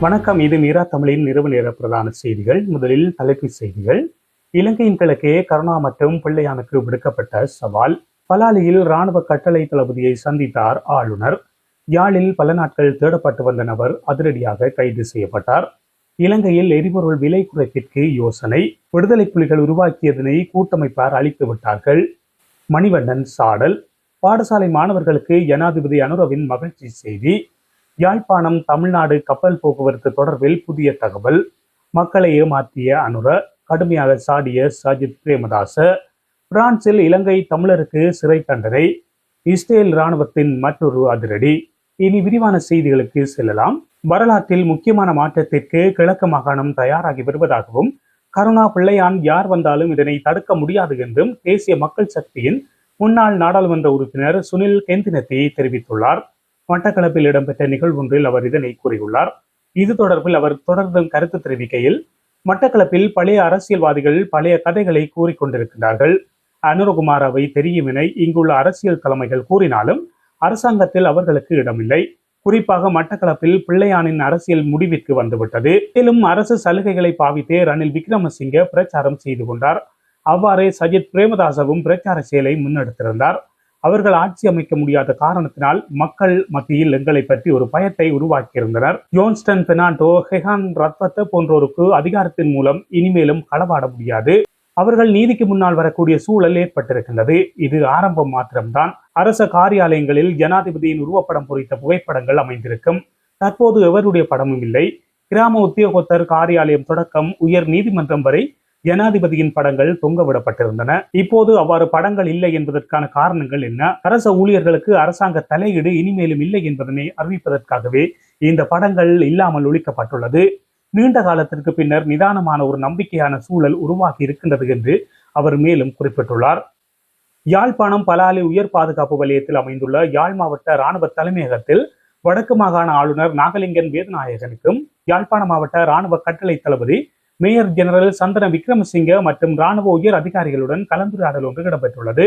வணக்கம். இது மீரா தமிழின் இரவு நேர பிரதான செய்திகள். முதலில் தலைப்புச் செய்திகள். இலங்கையின் கிழக்கே கருணா மற்றும் பிள்ளையானுக்கு விடுக்கப்பட்ட சவால். பலாலியில் இராணுவ கட்டளை தளபதியை சந்தித்தார் ஆளுநர். யாழில் பல நாட்கள் தேடப்பட்டு வந்த நபர் அதிரடியாக கைது செய்யப்பட்டார். இலங்கையில் எரிபொருள் விலை குறைப்பிற்கு யோசனை. விடுதலை புலிகள் உருவாக்கியதனை கூட்டமைப்பார் அழித்து விட்டார்கள். மணிவண்ணன் சாடல். பாடசாலை மாணவர்களுக்கு ஜனாதிபதி அனுரவின் மகிழ்ச்சி செய்தி. யாழ்ப்பாணம் தமிழ்நாடு கப்பல் போக்குவரத்து தொடர்பில் புதிய தகவல். மக்களை ஏமாற்றிய அனுர, கடுமையாக சாடிய சஜித் பிரேமதாச. பிரான்சில் இலங்கை தமிழருக்கு சிறை தண்டனை. இஸ்ரேல் இராணுவத்தின் மற்றொரு அதிரடி. இனி விரிவான செய்திகளுக்கு செல்லலாம். வரலாற்றில் முக்கியமான மாற்றத்திற்கு கிழக்கு மாகாணம் தயாராகி வருவதாகவும், கருணா பிள்ளையான் யார் வந்தாலும் இதனை தடுக்க முடியாது என்றும் தேசிய மக்கள் சக்தியின் முன்னாள் நாடாளுமன்ற உறுப்பினர் சுனில் கெந்தினத்தி தெரிவித்துள்ளார். மட்டக்களப்பில் இடம்பெற்ற நிகழ்வொன்றில் அவர் இதனை கூறியுள்ளார். இது தொடர்பில் அவர் தொடர்ந்து கருத்து தெரிவிக்கையில், மட்டக்களப்பில் பழைய அரசியல்வாதிகள் பழைய கதைகளை கூறிக்கொண்டிருக்கிறார்கள். அனுரகுமாரவை தெரியும் என இங்குள்ள அரசியல் தலைமைகள் கூறினாலும் அரசாங்கத்தில் அவர்களுக்கு இடமில்லை. குறிப்பாக மட்டக்களப்பில் பிள்ளையானின் அரசியல் முடிவிற்கு வந்துவிட்டது. மேலும் அரசு சலுகைகளை பாவித்தே ரணில் விக்ரமசிங்க பிரச்சாரம் செய்து கொண்டார். அவ்வாறே சஜித் பிரேமதாசவும் பிரச்சார செயலை முன்னெடுத்திருந்தார். அவர்கள் ஆட்சி அமைக்க முடியாத காரணத்தினால் மக்கள் மத்தியில் எங்களை பற்றி ஒரு பயத்தை உருவாக்கியிருந்தனர். ஜோன்ஸ்டன் பெர்னாண்டோ, ஹெகான் ரத்வத்த போன்றோருக்கு அதிகாரத்தின் மூலம் இனிமேலும் களவாட முடியாது. அவர்கள் நீதிக்கு முன்னால் வரக்கூடிய சூழல் ஏற்பட்டிருக்கின்றது. இது ஆரம்பம் மாத்திரம்தான். அரச காரியாலயங்களில் ஜனாதிபதியின் உருவப்படம் பொறித்த புகைப்படங்கள் அமைந்திருக்கும். தற்போது எவருடைய படமும் இல்லை. கிராம உத்தியோகத்தர் காரியாலயம் தொடக்கம் உயர் நீதிமன்றம் வரை ஜனாதிபதியின் படங்கள் தொங்கவிடப்பட்டிருந்தன. இப்போது அவ்வாறு படங்கள் இல்லை என்பதற்கான காரணங்கள் என்ன? அரச ஊழியர்களுக்கு அரசாங்க தலையீடு இனிமேலும் இல்லை என்பதனை அறிவிப்பதற்காகவே இந்த படங்கள் இல்லாமல் ஒழிக்கப்பட்டுள்ளது. நீண்ட காலத்திற்கு பின்னர் நிதானமான ஒரு நம்பிக்கையான சூழல் உருவாகி இருக்கின்றது என்று அவர் மேலும் குறிப்பிட்டுள்ளார். யாழ்ப்பாணம் பலாலி உயர் பாதுகாப்பு வலயத்தில் அமைந்துள்ள யாழ் மாவட்ட இராணுவ தலைமையகத்தில் வடக்கு மாகாண ஆளுநர் நாகலிங்கன் வேதநாயகனுக்கும் யாழ்ப்பாண மாவட்ட இராணுவ கட்டளை தளபதி மேயர் ஜெனரல் சந்தன விக்ரமசிங்க மற்றும் இராணுவ உயர் அதிகாரிகளுடன் கலந்துரையாடல் ஒன்று இடம்பெற்றுள்ளது.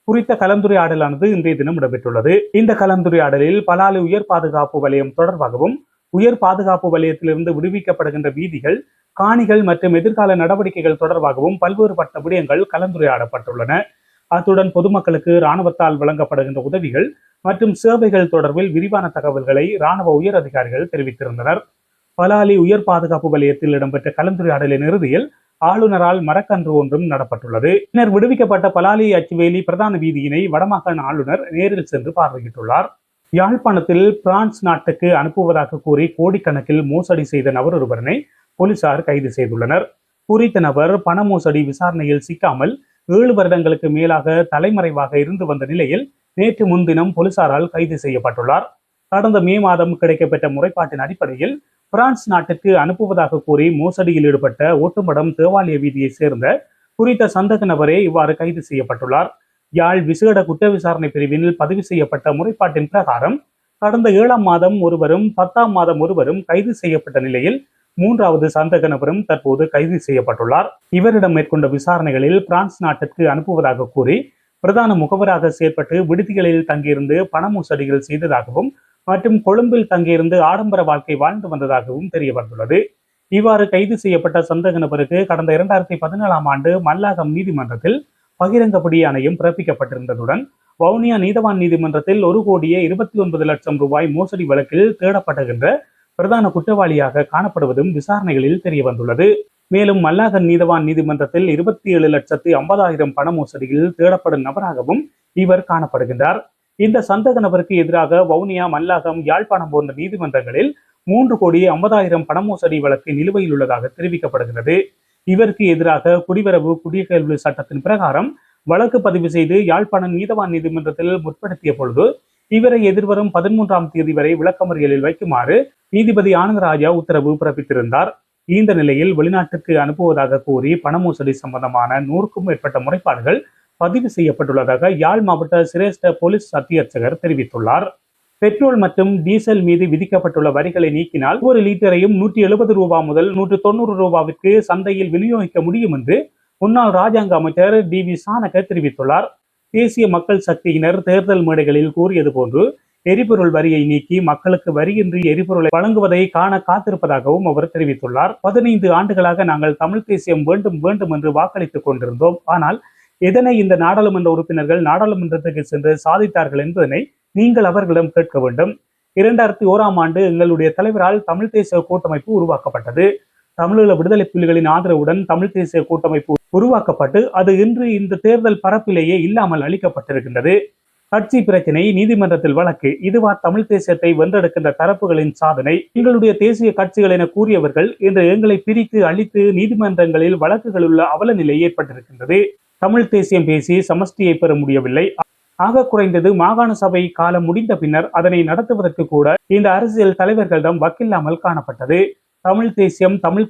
குறித்த கலந்துரையாடலானது இன்றைய தினம் இடம்பெற்றுள்ளது. இந்த கலந்துரையாடலில் பலாலி உயர் பாதுகாப்பு வலயம் தொடர்பாகவும், உயர் பாதுகாப்பு வலயத்திலிருந்து விடுவிக்கப்படுகின்ற வீதிகள், காணிகள் மற்றும் எதிர்கால நடவடிக்கைகள் தொடர்பாகவும் பல்வேறுபட்ட விடயங்கள் கலந்துரையாடப்பட்டுள்ளன. அத்துடன் பொதுமக்களுக்கு இராணுவத்தால் வழங்கப்படுகின்ற உதவிகள் மற்றும் சேவைகள் தொடர்பில் விரிவான தகவல்களை இராணுவ உயர் அதிகாரிகள் தெரிவித்திருந்தனர். பலாலி உயர் பாதுகாப்பு வலயத்தில் இடம்பெற்ற கலந்துரையாடலின் இறுதியில் ஆளுநரால் மரக்கன்று ஒன்றும் நடப்பட்டுள்ளது. பின்னர் விடுவிக்கப்பட்ட பலாலி அச்சுவேலி பிரதான வீதியினை வடமாகாண ஆளுநர் நேரில் சென்று பார்வையிட்டுள்ளார். யாழ்ப்பாணத்தில் பிரான்ஸ் நாட்டுக்கு அனுப்புவதாக கூறி கோடிக்கணக்கில் மோசடி செய்த நபர் ஒருவரை போலீசார் கைது செய்துள்ளனர். குறித்த நபர் பண மோசடி விசாரணையில் சிக்காமல் 7 வருடங்களுக்கு மேலாக தலைமறைவாக இருந்து வந்த நிலையில் நேற்று முன்தினம் போலீசாரால் கைது செய்யப்பட்டுள்ளார். கடந்த மே மாதம் கிடைக்கப்பெற்ற முறைப்பாட்டின் அடிப்படையில் பிரான்ஸ் நாட்டிற்கு அனுப்புவதாக கூறி மோசடியில் ஈடுபட்ட ஓட்டுமடம் தேவாலய வீதியை சேர்ந்த குறித்த சந்தக நபரே இவ்வாறு கைது செய்யப்பட்டுள்ளார். யாழ் விசேட குற்ற விசாரணை பிரிவில் பதிவு செய்யப்பட்ட முறைப்பாட்டின் பிரகாரம் கடந்த 7ஆம் மாதம் ஒருவரும் 10ஆம் மாதம் ஒருவரும் கைது செய்யப்பட்ட நிலையில் 3வது சந்தக நபரும் தற்போது கைது செய்யப்பட்டுள்ளார். இவரிடம் மேற்கொண்ட விசாரணைகளில் பிரான்ஸ் நாட்டிற்கு அனுப்புவதாக கூறி பிரதான முகவராக செயற்பட்டு விடுதிகளில் தங்கியிருந்து பண மோசடிகள் செய்ததாகவும் மற்றும் கொழும்பில் தங்கியிருந்து ஆடம்பர வாழ்க்கை வாழ்ந்து வந்ததாகவும் தெரிய வந்துள்ளது. இவ்வாறு கைது செய்யப்பட்ட சந்தக நபருக்கு கடந்த 2017ஆம் ஆண்டு மல்லாகம் நீதிமன்றத்தில் பகிரங்க பிடி ஆணையம் பிறப்பிக்கப்பட்டிருந்ததுடன் வவுனியா நீதவான் நீதிமன்றத்தில் 1,29,00,000 ரூபாய் மோசடி வழக்கில் தேடப்படுகின்ற பிரதான குற்றவாளியாக காணப்படுவதும் விசாரணைகளில் தெரிய வந்துள்ளது. மேலும் மல்லாகம் நீதவான் நீதிமன்றத்தில் 27,50,000 பண மோசடியில் தேடப்படும் நபராகவும் இவர் காணப்படுகின்றார். இந்த சந்தக நபருக்கு எதிராக வவுனியா, மல்லாகம், யாழ்ப்பாணம் போன்ற நீதிமன்றங்களில் 3,50,00,000 பண மோசடி வழக்கு நிலுவையில் உள்ளதாக தெரிவிக்கப்படுகிறது. இவருக்கு எதிராக குடிவரவு குடியகல்வு சட்டத்தின் பிரகாரம் வழக்கு பதிவு செய்து யாழ்ப்பாணம் நீதவான் நீதிமன்றத்தில் முற்படுத்திய பொழுது இவரை எதிர்வரும் 13ஆம் தேதி வரை விளக்கமறியலில் வைக்குமாறு நீதிபதி ஆனந்தராஜா உத்தரவு பிறப்பித்திருந்தார். இந்த நிலையில் வெளிநாட்டுக்கு அனுப்புவதாக கூறி பண மோசடி சம்பந்தமான 100க்கும் மேற்பட்ட முறைப்பாடுகள் பதிவு செய்யப்பட்டுள்ளதாக யாழ் மாவட்ட சிரேஷ்ட போலீஸ் அத்தியட்சகர் தெரிவித்துள்ளார். பெட்ரோல் மற்றும் டீசல் மீது விதிக்கப்பட்டுள்ள வரிகளை நீக்கினால் ஒரு லீட்டரையும் 170 ரூபாய் முதல் 190 ரூபாவிற்கு சந்தையில் விநியோகிக்க முடியும் என்று முன்னாள் ராஜாங்க அமைச்சர் டி வி சானக தெரிவித்துள்ளார். தேசிய மக்கள் சக்தியினர் தேர்தல் மேடைகளில் கூறியது போன்று எரிபொருள் வரியை நீக்கி மக்களுக்கு வரியின்றி எரிபொருளை வழங்குவதை காண காத்திருப்பதாகவும் அவர் தெரிவித்துள்ளார். 15 ஆண்டுகளாக நாங்கள் தமிழ் தேசியம் வேண்டும் வேண்டும் என்று வாக்களித்துக் கொண்டிருந்தோம். ஆனால் எதனை இந்த நாடாளுமன்ற உறுப்பினர்கள் நாடாளுமன்றத்துக்கு சென்று சாதித்தார்கள் என்பதனை நீங்கள் அவர்களிடம் கேட்க வேண்டும். 2001ஆம் ஆண்டு எங்களுடைய தலைவரால் தமிழ் தேசிய கூட்டமைப்பு உருவாக்கப்பட்டது. தமிழீழ விடுதலை புலிகளின் ஆதரவுடன் தமிழ் தேசிய கூட்டமைப்பு உருவாக்கப்பட்டு அது இன்று இந்த தேர்தல் பரப்பிலேயே இல்லாமல் அளிக்கப்பட்டிருக்கின்றது. கட்சி பிரச்சினை, நீதிமன்றத்தில் வழக்கு, இதுவா தமிழ் தேசியத்தை வென்றெடுக்கின்ற தரப்புகளின் சாதனை? எங்களுடைய தேசிய கட்சிகள் என கூறியவர்கள் இன்று எங்களை பிரித்து அழித்து நீதிமன்றங்களில் வழக்குகள் உள்ள அவல நிலை ஏற்பட்டிருக்கின்றது. தமிழ் தேசியம் பேசி சமஷ்டியை பெற முடியவில்லை. ஆக குறைந்தது மாகாண சபை காலம் முடிந்த பின்னர் அதனை நடத்துவதற்கு கூட இந்த அரசியல் தலைவர்களிடம் வக்கில்லாமல் காணப்பட்டது. தமிழ்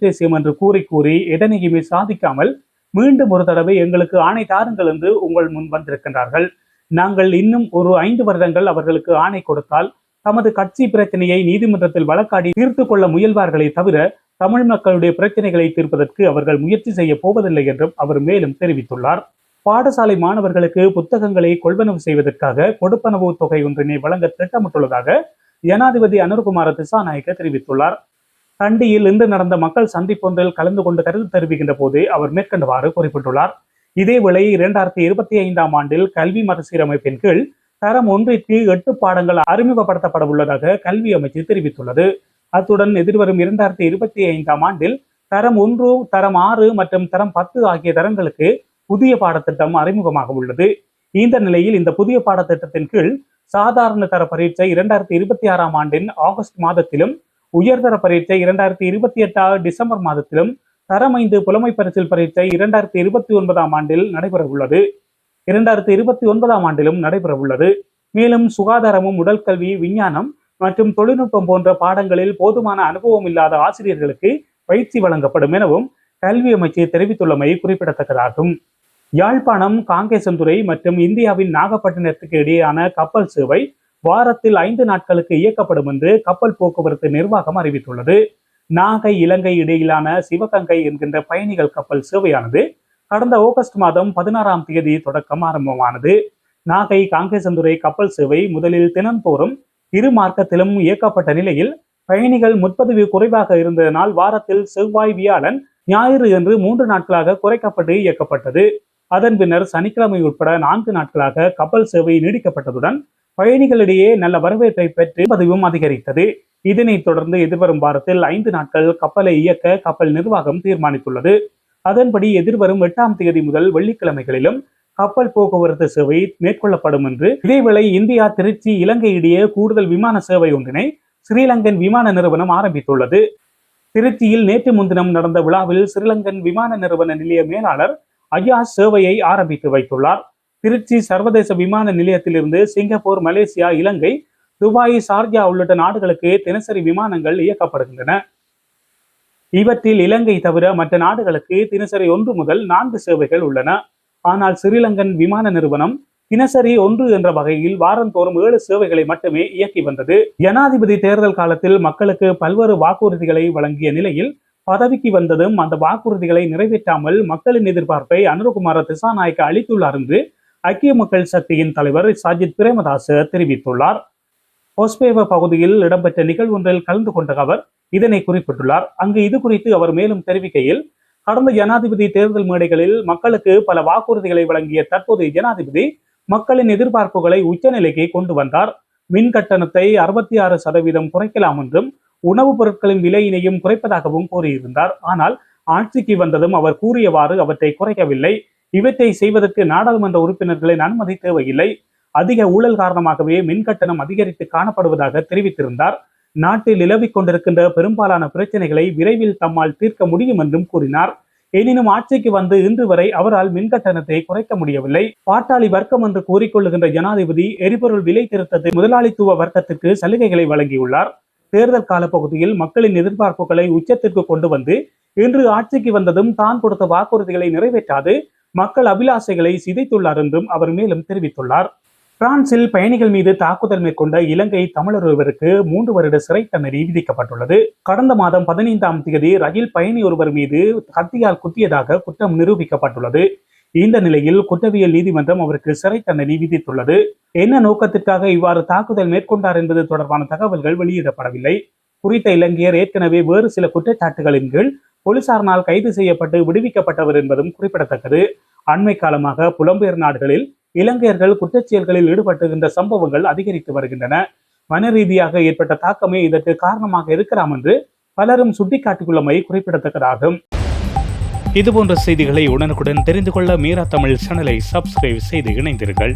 தேசியம் என்று கூறி எதனையுமே சாதிக்காமல் மீண்டும் ஒரு தடவை எங்களுக்கு ஆணை தாருங்கள் என்று உங்கள் முன் வந்திருக்கின்றார்கள். நாங்கள் இன்னும் ஒரு 5 வருடங்கள் அவர்களுக்கு ஆணை கொடுத்தால் தமது கட்சி பிரச்சனையை நீதிமன்றத்தில் வழக்காடி தீர்த்து கொள்ள முயல்வார்களே தவிர தமிழ் மக்களுடைய பிரச்சனைகளை தீர்ப்பதற்கு அவர்கள் முயற்சி செய்ய போவதில்லை என்றும் அவர் மேலும் தெரிவித்துள்ளார். பாடசாலை மாணவர்களுக்கு புத்தகங்களை கொள்வனவு செய்வதற்காக கொடுப்பனவு தொகை ஒன்றினை வழங்க திட்டமிட்டுள்ளதாக ஜனாதிபதி அனுரகுமார திசாநாயக்க தெரிவித்துள்ளார். கண்டியில் இன்று நடந்த மக்கள் சந்திப்பொன்றில் கலந்து கொண்டு கருத்து தெரிவிக்கின்ற போது அவர் மேற்கண்டவாறு குறிப்பிட்டுள்ளார். இதேவேளை 2025ஆம் ஆண்டில் கல்வி மறுசீரமைப்பின் கீழ் தரம் 1ற்கு 8 பாடங்கள் அறிமுகப்படுத்தப்பட உள்ளதாக கல்வி அமைச்சு தெரிவித்துள்ளது. அத்துடன் எதிர்வரும் 2025ஆம் ஆண்டில் தரம் 1, தரம் 6 மற்றும் தரம் 10 ஆகிய தரங்களுக்கு புதிய பாடத்திட்டம் அறிமுகமாக உள்ளது. இந்த நிலையில் இந்த புதிய பாடத்திட்டத்தின் கீழ் சாதாரண தர பரீட்சை 2026ஆம் ஆண்டின் ஆகஸ்ட் மாதத்திலும், உயர்தர பரீட்சை 2028 டிசம்பர் மாதத்திலும், தரம் 5 புலமை பரிசில் பரீட்சை 2029ஆம் ஆண்டில் நடைபெற உள்ளது. 2029ஆம் ஆண்டிலும் நடைபெற உள்ளது. மேலும் சுகாதாரமும், உடல் கல்வி, விஞ்ஞானம் மற்றும் தொழில்நுட்பம் போன்ற பாடங்களில் போதுமான அனுபவம் இல்லாத ஆசிரியர்களுக்கு பயிற்சி வழங்கப்படும் எனவும் கல்வி அமைச்சு தெரிவித்துள்ளமை குறிப்பிடத்தக்கதாகும். யாழ்ப்பாணம், காங்கேசன்துறை மற்றும் இந்தியாவின் நாகப்பட்டினத்துக்கு இடையேயான கப்பல் சேவை வாரத்தில் 5 நாட்களுக்கு இயக்கப்படும் என்று கப்பல் போக்குவரத்து நிர்வாகம் அறிவித்துள்ளது. நாகை, இலங்கை இடையிலான சிவகங்கை என்கின்ற பயணிகள் கப்பல் சேவையானது கடந்த ஆகஸ்ட் மாதம் 16ஆம் தேதி தொடக்கம் ஆரம்பமானது. நாகை காங்கேசன்துறை கப்பல் சேவை முதலில் தினந்தோறும் 2 மார்க்கத்திலும் இயக்கப்பட்ட நிலையில் பயணிகள் முற்பதிவு குறைவாக இருந்ததனால் வாரத்தில் செவ்வாய், வியாழன், ஞாயிறு என்று 3 நாட்களாக குறைக்கப்பட்டு இயக்கப்பட்டது. அதன் பின்னர் சனிக்கிழமை உட்பட 4 நாட்களாக கப்பல் சேவை நீடிக்கப்பட்டதுடன் பயணிகளிடையே நல்ல வரவேற்பை பெற்று பதிவும் அதிகரித்தது. இதனைத் தொடர்ந்து எதிர்வரும் வாரத்தில் 5 நாட்கள் கப்பலை இயக்க கப்பல் நிர்வாகம் தீர்மானித்துள்ளது. அதன்படி எதிர்வரும் 8ஆம் தேதி முதல் வெள்ளிக்கிழமைகளிலும் கப்பல் போக்குவரத்து சேவை மேற்கொள்ளப்படும் என்று, இதேவேளை இந்தியா, திருச்சி, இலங்கை இடையே கூடுதல் விமான சேவை ஒன்றினை ஸ்ரீலங்கன் விமான நிறுவனம் ஆரம்பித்துள்ளது. திருச்சியில் நேற்று முன்தினம் நடந்த விழாவில் ஸ்ரீலங்கன் விமான நிறுவன நிலைய மேலாளர் அயாஸ் சேவையை ஆரம்பித்து வைத்துள்ளார். திருச்சி சர்வதேச விமான நிலையத்திலிருந்து சிங்கப்பூர், மலேசியா, இலங்கை, துபாய், ஷார்ஜா உள்ளிட்ட நாடுகளுக்கு தினசரி விமானங்கள் இயக்கப்படுகின்றன. இவற்றில் இலங்கை தவிர மற்ற நாடுகளுக்கு தினசரி 1 முதல் 4 சேவைகள் உள்ளன. ஆனால் ஸ்ரீலங்கன் விமான நிறுவனம் தினசரி 1 என்ற வகையில் வாரந்தோறும் 7 சேவைகளை மட்டுமே இயக்கி வந்தது. ஜனாதிபதி தேர்தல் காலத்தில் மக்களுக்கு பல்வேறு வாக்குறுதிகளை வழங்கிய நிலையில் பதவிக்கு வந்ததும் அந்த வாக்குறுதிகளை நிறைவேற்றாமல் மக்களின் எதிர்பார்ப்பை அனுரகுமார திசாநாயக்க அளித்துள்ளார் என்று ஐக்கிய மக்கள் சக்தியின் தலைவர் சஜித் பிரேமதாச தெரிவித்துள்ளார். ஒஸ்பேவ பகுதியில் இடம்பெற்ற நிகழ்வொன்றில் கலந்து கொண்ட அவர் இதனை குறிப்பிட்டுள்ளார். அங்கு இது குறித்து அவர் மேலும் தெரிவிக்கையில், கடந்த ஜனாதிபதி தேர்தல் மேடைகளில் மக்களுக்கு பல வாக்குறுதிகளை வழங்கிய தற்போதைய ஜனாதிபதி மக்களின் எதிர்பார்ப்புகளை உச்சநிலைக்கு கொண்டு வந்தார். மின் கட்டணத்தை 66% குறைக்கலாம் என்றும் உணவுப் பொருட்களின் விலையினையும் குறைப்பதாகவும் கூறியிருந்தார். ஆனால் ஆட்சிக்கு வந்ததும் அவர் கூறியவாறு அவற்றை குறைக்கவில்லை. இவற்றை செய்வதற்கு நாடாளுமன்ற உறுப்பினர்களின் அனுமதி தேவையில்லை. அதிக ஊழல் காரணமாகவே மின் கட்டணம் அதிகரித்து காணப்படுவதாக தெரிவித்திருந்தார். நாட்டில் நிலவிக் கொண்டிருக்கின்ற பெரும்பாலான பிரச்சனைகளை விரைவில் தம்மால் தீர்க்க முடியும் என்றும் கூறினார். எனினும் ஆட்சிக்கு வந்து இன்று வரை அவரால் மின் கட்டணத்தை குறைக்க முடியவில்லை. பாட்டாளி வர்க்கம் என்று கூறிக்கொள்ளுகின்ற ஜனாதிபதி எரிபொருள் விலை திருத்தத்தை முதலாளித்துவ வர்க்கத்திற்கு சலுகைகளை வழங்கியுள்ளார். தேர்தல் கால பகுதியில் மக்களின் எதிர்பார்ப்புகளை உச்சத்திற்கு கொண்டு வந்து இன்று ஆட்சிக்கு வந்ததும் தான் கொடுத்த வாக்குறுதிகளை நிறைவேற்றாது மக்கள் அபிலாஷைகளை சிதைத்துள்ளார் என்றும் அவர் மேலும் தெரிவித்துள்ளார். பிரான்சில் பயணிகள் மீது தாக்குதல் மேற்கொண்ட இலங்கை தமிழர் ஒருவருக்கு 3 வருட சிறை தண்டனை விதிக்கப்பட்டுள்ளது. கடந்த மாதம் 15ஆம் தேதி ரயில் பயணி ஒருவர் மீது கத்தியால் குத்தியதாக குற்றம் நிரூபிக்கப்பட்டுள்ளது. இந்த நிலையில் குற்றவியல் நீதிமன்றம் அவருக்கு சிறை தண்டனை விதித்துள்ளது. என்ன நோக்கத்திற்காக இவ்வாறு தாக்குதல் மேற்கொண்டார் என்பது தொடர்பான தகவல்கள் வெளியிடப்படவில்லை. குறித்த இலங்கையர் ஏற்கனவே வேறு சில குற்றச்சாட்டுகளின் கீழ் போலீசாரினால் கைது செய்யப்பட்டு விடுவிக்கப்பட்டவர் என்பதும் குறிப்பிடத்தக்கது. அண்மை காலமாக புலம்பெயர் நாடுகளில் இலங்கையர்கள் குற்றச்செயல்களில் ஈடுபட்டுகின்ற சம்பவங்கள் அதிகரித்து வருகின்றன. மன ரீதியாக ஏற்பட்ட தாக்கமே இதற்கு காரணமாக இருக்கலாம் என்று பலரும் சுட்டிக்காட்டியுள்ளமை குறிப்பிடத்தக்கதாகும். இதுபோன்ற செய்திகளை உடனுக்குடன் தெரிந்து கொள்ள மீரா தமிழ் சேனலை சப்ஸ்கிரைப் செய்து இணைந்தீர்கள்.